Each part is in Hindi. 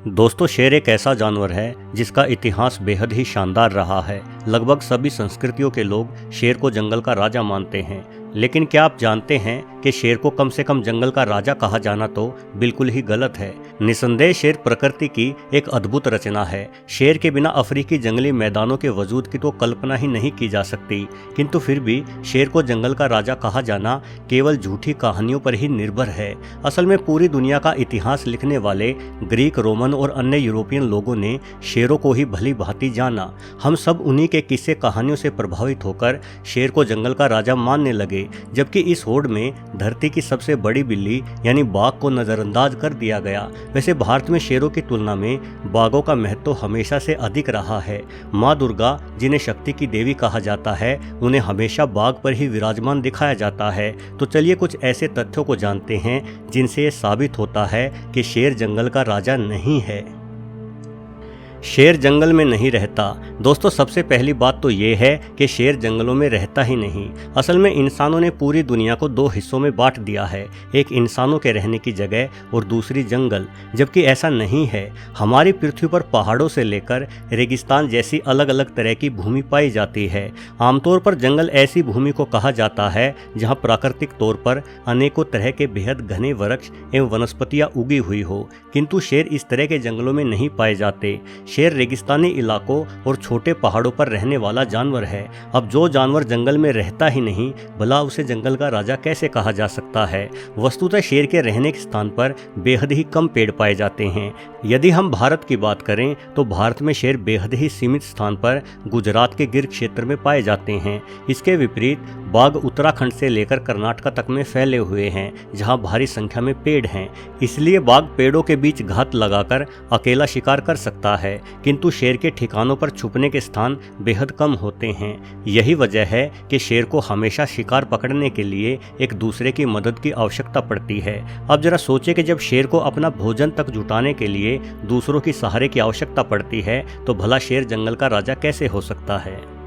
दोस्तों, शेर एक ऐसा जानवर है जिसका इतिहास बेहद ही शानदार रहा है। लगभग सभी संस्कृतियों के लोग शेर को जंगल का राजा मानते हैं। लेकिन क्या आप जानते हैं कि शेर को कम से कम जंगल का राजा कहा जाना तो बिल्कुल ही गलत है। निसंदेह शेर प्रकृति की एक अद्भुत रचना है। शेर के बिना अफ्रीकी जंगली मैदानों के वजूद की तो कल्पना ही नहीं की जा सकती। किंतु फिर भी शेर को जंगल का राजा कहा जाना केवल झूठी कहानियों पर ही निर्भर है। असल में पूरी दुनिया का इतिहास लिखने वाले ग्रीक, रोमन और अन्य यूरोपियन लोगों ने शेरों को ही भली भांति जाना। हम सब उन्हीं के किस्से कहानियों से प्रभावित होकर शेर को जंगल का राजा मानने लगे, जबकि इस होड़ में धरती की सबसे बड़ी बिल्ली यानी बाघ को नजरअंदाज कर दिया गया। वैसे भारत में शेरों की तुलना में बाघों का महत्व हमेशा से अधिक रहा है। माँ दुर्गा, जिन्हें शक्ति की देवी कहा जाता है, उन्हें हमेशा बाघ पर ही विराजमान दिखाया जाता है। तो चलिए कुछ ऐसे तथ्यों को जानते हैं जिनसे ये साबित होता है कि शेर जंगल का राजा नहीं है। शेर जंगल में नहीं रहता। दोस्तों, सबसे पहली बात तो ये है कि शेर जंगलों में रहता ही नहीं। असल में इंसानों ने पूरी दुनिया को दो हिस्सों में बांट दिया है, एक इंसानों के रहने की जगह और दूसरी जंगल। जबकि ऐसा नहीं है। हमारी पृथ्वी पर पहाड़ों से लेकर रेगिस्तान जैसी अलग अलग तरह की भूमि पाई जाती है। आमतौर पर जंगल ऐसी भूमि को कहा जाता है जहाँ प्राकृतिक तौर पर अनेकों तरह के बेहद घने वृक्ष एवं वनस्पतियाँ उगी हुई हो। किंतु शेर इस तरह के जंगलों में नहीं पाए जाते। शेर रेगिस्तानी इलाकों और छोटे पहाड़ों पर रहने वाला जानवर है। अब जो जानवर जंगल में रहता ही नहीं, भला उसे जंगल का राजा कैसे कहा जा सकता है। वस्तुतः शेर के रहने के स्थान पर बेहद ही कम पेड़ पाए जाते हैं। यदि हम भारत की बात करें तो भारत में शेर बेहद ही सीमित स्थान पर गुजरात के गिर क्षेत्र में पाए जाते हैं। इसके विपरीत बाघ उत्तराखंड से लेकर कर्नाटक तक में फैले हुए हैं, जहां भारी संख्या में पेड़ हैं। इसलिए बाघ पेड़ों के बीच घात लगाकर अकेला शिकार कर सकता है, किंतु शेर के ठिकानों पर छुपने के स्थान बेहद कम होते हैं। यही वजह है कि शेर को हमेशा शिकार पकड़ने के लिए एक दूसरे की मदद की आवश्यकता पड़ती है। अब जरा सोचे कि जब शेर को अपना भोजन तक जुटाने के लिए दूसरों की सहारे की आवश्यकता पड़ती है, तो भला शेर जंगल का राजा कैसे हो सकता है।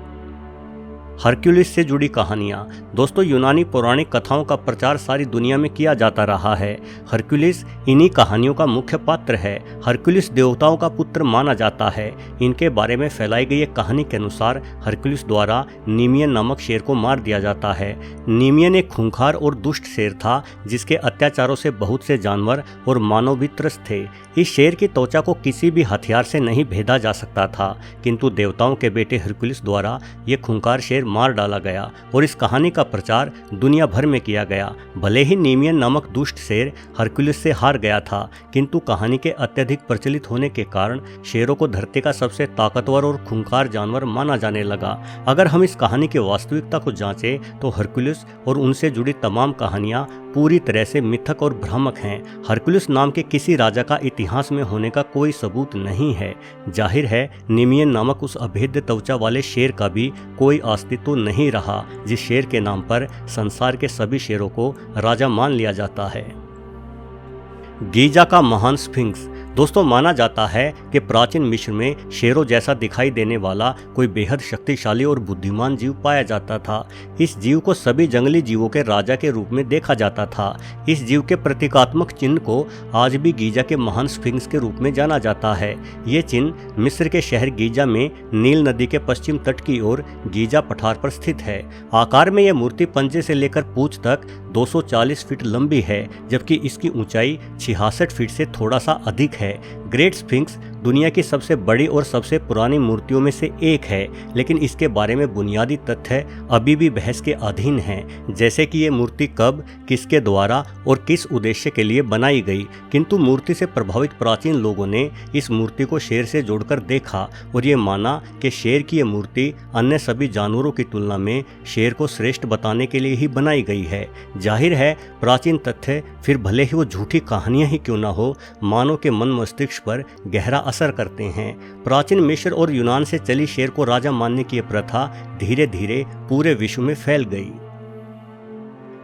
हरक्यूलिस से जुड़ी कहानियाँ। दोस्तों, यूनानी पौराणिक कथाओं का प्रचार सारी दुनिया में किया जाता रहा है। हरक्यूलिस इन्हीं कहानियों का मुख्य पात्र है। हरक्यूलिस देवताओं का पुत्र माना जाता है। इनके बारे में फैलाई गई एक कहानी के अनुसार हरक्यूलिस द्वारा नीमियन नामक शेर को मार दिया जाता है। नीमियन एक खूंखार और दुष्ट शेर था, जिसके अत्याचारों से बहुत से जानवर और मानव भी त्रस्त थे। इस शेर की त्वचा को किसी भी हथियार से नहीं भेदा जा सकता था, किंतु देवताओं के बेटे हरक्यूलिस द्वारा ये खूंखार शेर मार डाला गया और इस कहानी का प्रचार दुनिया भर में किया गया। भले ही नीमियन नामक दुष्ट शेर हरक्यूलिस से हार गया था, किंतु कहानी के अत्यधिक प्रचलित होने के कारण शेरों को धरती का सबसे ताकतवर और खूंखार जानवर माना जाने लगा। अगर हम इस कहानी की वास्तविकता को जांचें तो हरक्यूलिस और उनसे जुड़ी तमाम कहानियां पूरी तरह से मिथक और भ्रामक हैं। हरक्यूलिस नाम के किसी राजा का इतिहास में होने का कोई सबूत नहीं है। जाहिर है नीमियन नामक उस अभेद्य त्वचा वाले शेर का भी कोई अस्तित्व नहीं रहा, जिस शेर के नाम पर संसार के सभी शेरों को राजा मान लिया जाता है। गीजा का महान स्फिंक्स। दोस्तों, माना जाता है कि प्राचीन मिस्र में शेरों जैसा दिखाई देने वाला कोई बेहद शक्तिशाली और बुद्धिमान जीव पाया जाता था। इस जीव को सभी जंगली जीवों के राजा के रूप में देखा जाता था। इस जीव के प्रतीकात्मक चिन्ह को आज भी गीजा के महान स्फिंक्स के रूप में जाना जाता है। ये चिन्ह मिस्र के शहर गीजा में नील नदी के पश्चिम तट की ओर गीजा पठार पर स्थित है। आकार में यह मूर्ति पंजे से लेकर पूंछ तक 240 फीट लंबी है, जबकि इसकी ऊंचाई 66 फीट से थोड़ा सा अधिक है। ग्रेट स्फिंक्स दुनिया की सबसे बड़ी और सबसे पुरानी मूर्तियों में से एक है, लेकिन इसके बारे में बुनियादी तथ्य अभी भी बहस के अधीन हैं, जैसे कि ये मूर्ति कब, किसके द्वारा और किस उद्देश्य के लिए बनाई गई। किंतु मूर्ति से प्रभावित प्राचीन लोगों ने इस मूर्ति को शेर से जोड़कर देखा और ये माना कि शेर की ये मूर्ति अन्य सभी जानवरों की तुलना में शेर को श्रेष्ठ बताने के लिए ही बनाई गई है। जाहिर है प्राचीन तथ्य, फिर भले ही वो झूठी कहानियां ही क्यों ना हो, मानव के मन मस्तिष्क पर गहरा असर करते हैं। प्राचीन मिस्र और यूनान से चली शेर को राजा मानने की प्रथा धीरे धीरे पूरे विश्व में फैल गई।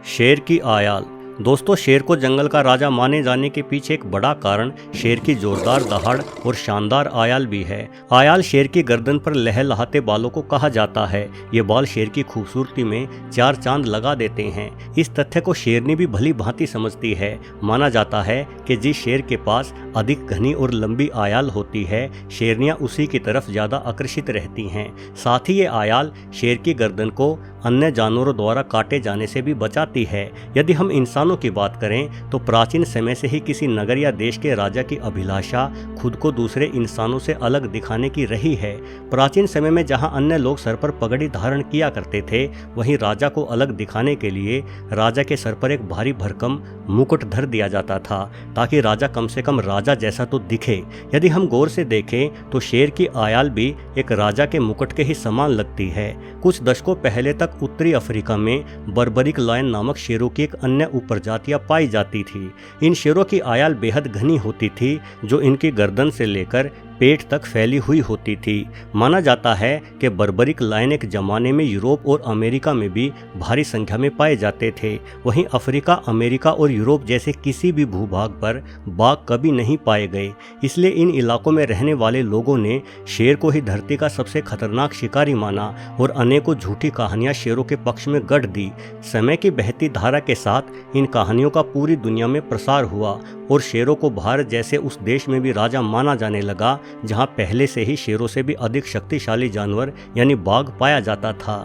शेर की आयाल। दोस्तों, शेर को जंगल का राजा माने जाने के पीछे एक बड़ा कारण शेर की जोरदार दहाड़ और शानदार आयाल भी है। आयाल शेर की गर्दन पर लहलहाते बालों को कहा जाता है। ये बाल शेर की खूबसूरती में चार चांद लगा देते हैं। इस तथ्य को शेरनी भी भली भांति समझती है। माना जाता है कि जिस शेर के पास अधिक घनी और लंबी आयाल होती है, शेरनियां उसी की तरफ ज्यादा आकर्षित रहती हैं। साथ ही ये आयाल शेर की गर्दन को अन्य जानवरों द्वारा काटे जाने से भी बचाती है। यदि हम इंसानों की बात करें तो प्राचीन समय से ही किसी नगर या देश के राजा की अभिलाषा खुद को दूसरे इंसानों से अलग दिखाने की रही है। प्राचीन समय में जहां अन्य लोग सर पर पगड़ी धारण किया करते थे, वहीं राजा को अलग दिखाने के लिए राजा के सर पर एक भारी भरकम मुकुट धर दिया जाता था, ताकि राजा कम से कम राजा जैसा तो दिखे। यदि हम गौर से देखें तो शेर की आयाल भी एक राजा के मुकुट के ही समान लगती है। कुछ दशकों पहले तक उत्तरी अफ्रीका में बर्बरिक लायन नामक शेरों की एक अन्य उपप्रजातियां पाई जाती थी। इन शेरों की आयाल बेहद घनी होती थी, जो इनकी गर्दन से लेकर पेट तक फैली हुई होती थी। माना जाता है कि बर्बरिक लायन एक जमाने में यूरोप और अमेरिका में भी भारी संख्या में पाए जाते थे। वहीं अफ्रीका, अमेरिका और यूरोप जैसे किसी भी भूभाग पर बाघ कभी नहीं पाए गए। इसलिए इन इलाकों में रहने वाले लोगों ने शेर को ही धरती का सबसे खतरनाक शिकारी माना और अनेकों झूठी कहानियां शेरों के पक्ष में गढ़ दी। समय की बहती धारा के साथ इन कहानियों का पूरी दुनिया में प्रसार हुआ और शेरों को भारत जैसे उस देश में भी राजा माना जाने लगा, जहां पहले से ही शेरों से भी अधिक शक्तिशाली जानवर यानी बाघ पाया जाता था।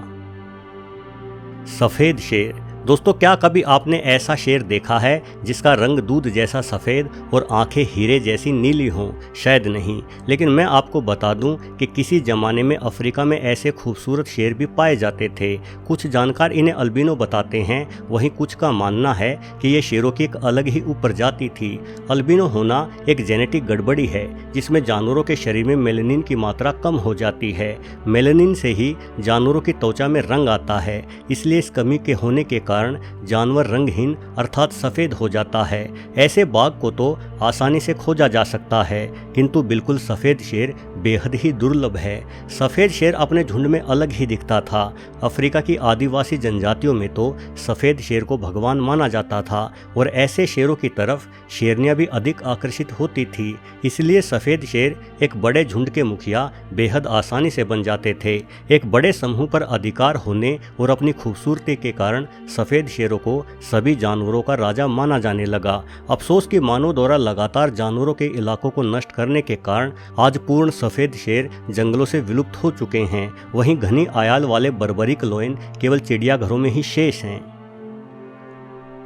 सफेद शेर। दोस्तों, क्या कभी आपने ऐसा शेर देखा है जिसका रंग दूध जैसा सफ़ेद और आंखें हीरे जैसी नीली हों? शायद नहीं, लेकिन मैं आपको बता दूं कि किसी ज़माने में अफ्रीका में ऐसे खूबसूरत शेर भी पाए जाते थे। कुछ जानकार इन्हें अल्बिनो बताते हैं, वहीं कुछ का मानना है कि ये शेरों की एक अलग ही उपप्रजाति थी। अल्बिनो होना एक जेनेटिक गड़बड़ी है जिसमें जानवरों के शरीर में मेलानिन की मात्रा कम हो जाती है। मेलानिन से ही जानवरों की त्वचा में रंग आता है, इसलिए इस कमी के होने के कारण जानवर रंगहीन अर्थात सफेद हो जाता है। ऐसे बाघ को तो आसानी से खोजा जा सकता है, किंतु बिल्कुल सफेद शेर बेहद ही दुर्लभ है। सफेद शेर अपने झुंड में अलग ही दिखता था। अफ्रीका की आदिवासी जनजातियों में तो सफेद शेर को भगवान माना जाता था और ऐसे शेरों की तरफ शेरनियां भी अधिक आकर्षित होती थी। इसलिए सफेद शेर एक बड़े झुंड के मुखिया बेहद आसानी से बन जाते थे। एक बड़े समूह पर अधिकार होने और अपनी खूबसूरती के कारण सफेद शेरों को सभी जानवरों का राजा माना जाने लगा। अफसोस कि मानव द्वारा लगातार जानवरों के इलाकों को नष्ट करने के कारण आज पूर्ण सफेद शेर जंगलों से विलुप्त हो चुके हैं। वहीं घनी आयाल वाले बर्बरिक लोयन केवल चिड़ियाघरों में ही शेष हैं।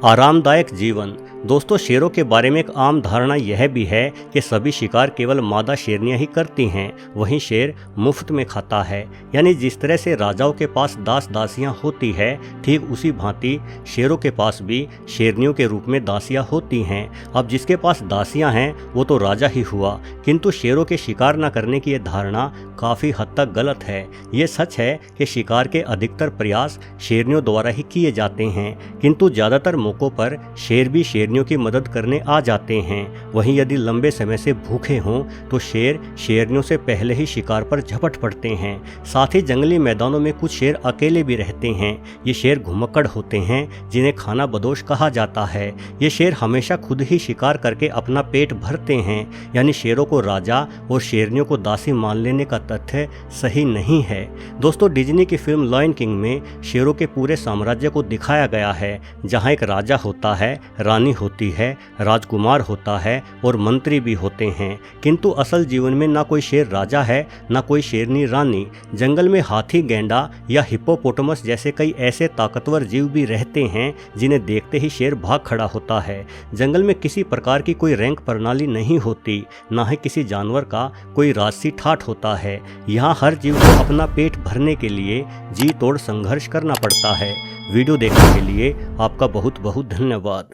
आरामदायक जीवन। दोस्तों, शेरों के बारे में एक आम धारणा यह भी है कि सभी शिकार केवल मादा शेरनियां ही करती हैं, वहीं शेर मुफ्त में खाता है। यानी जिस तरह से राजाओं के पास दास दासियां होती है, ठीक उसी भांति शेरों के पास भी शेरनियों के रूप में दासियां होती हैं। अब जिसके पास दासियां हैं वो तो राजा ही हुआ, किंतु शेरों के शिकार न करने की यह धारणा काफ़ी हद तक गलत है। ये सच है कि शिकार के अधिकतर प्रयास शेरनियों द्वारा ही किए जाते हैं, किंतु ज़्यादातर मौक़ों पर शेर भी शेरनियों की मदद करने आ जाते हैं। वहीं यदि लंबे समय से भूखे हों तो शेर शेरनियों से पहले ही शिकार पर झपट पड़ते हैं। साथ ही जंगली मैदानों में कुछ शेर अकेले भी रहते हैं। ये शेर घुमक्कड़ होते हैं, जिन्हें खाना बदोश कहा जाता है। ये शेर हमेशा खुद ही शिकार करके अपना पेट भरते हैं। यानी शेरों को राजा और शेरनियों को दासी मान लेने का तथ्य सही नहीं है। दोस्तों, डिज्नी की फिल्म लॉयन किंग में शेरों के पूरे साम्राज्य को दिखाया गया है, जहाँ एक राजा होता है, रानी होती है, राजकुमार होता है और मंत्री भी होते हैं। किंतु असल जीवन में ना कोई शेर राजा है, ना कोई शेरनी रानी। जंगल में हाथी, गैंडा या हिप्पोपोटामस जैसे कई ऐसे ताकतवर जीव भी रहते हैं जिन्हें देखते ही शेर भाग खड़ा होता है। जंगल में किसी प्रकार की कोई रैंक प्रणाली नहीं होती, ना ही किसी जानवर का कोई राजसी ठाठ होता है। यहाँ हर जीव को अपना पेट भरने के लिए जी तोड़ संघर्ष करना पड़ता है। वीडियो देखने के लिए आपका बहुत बहुत धन्यवाद।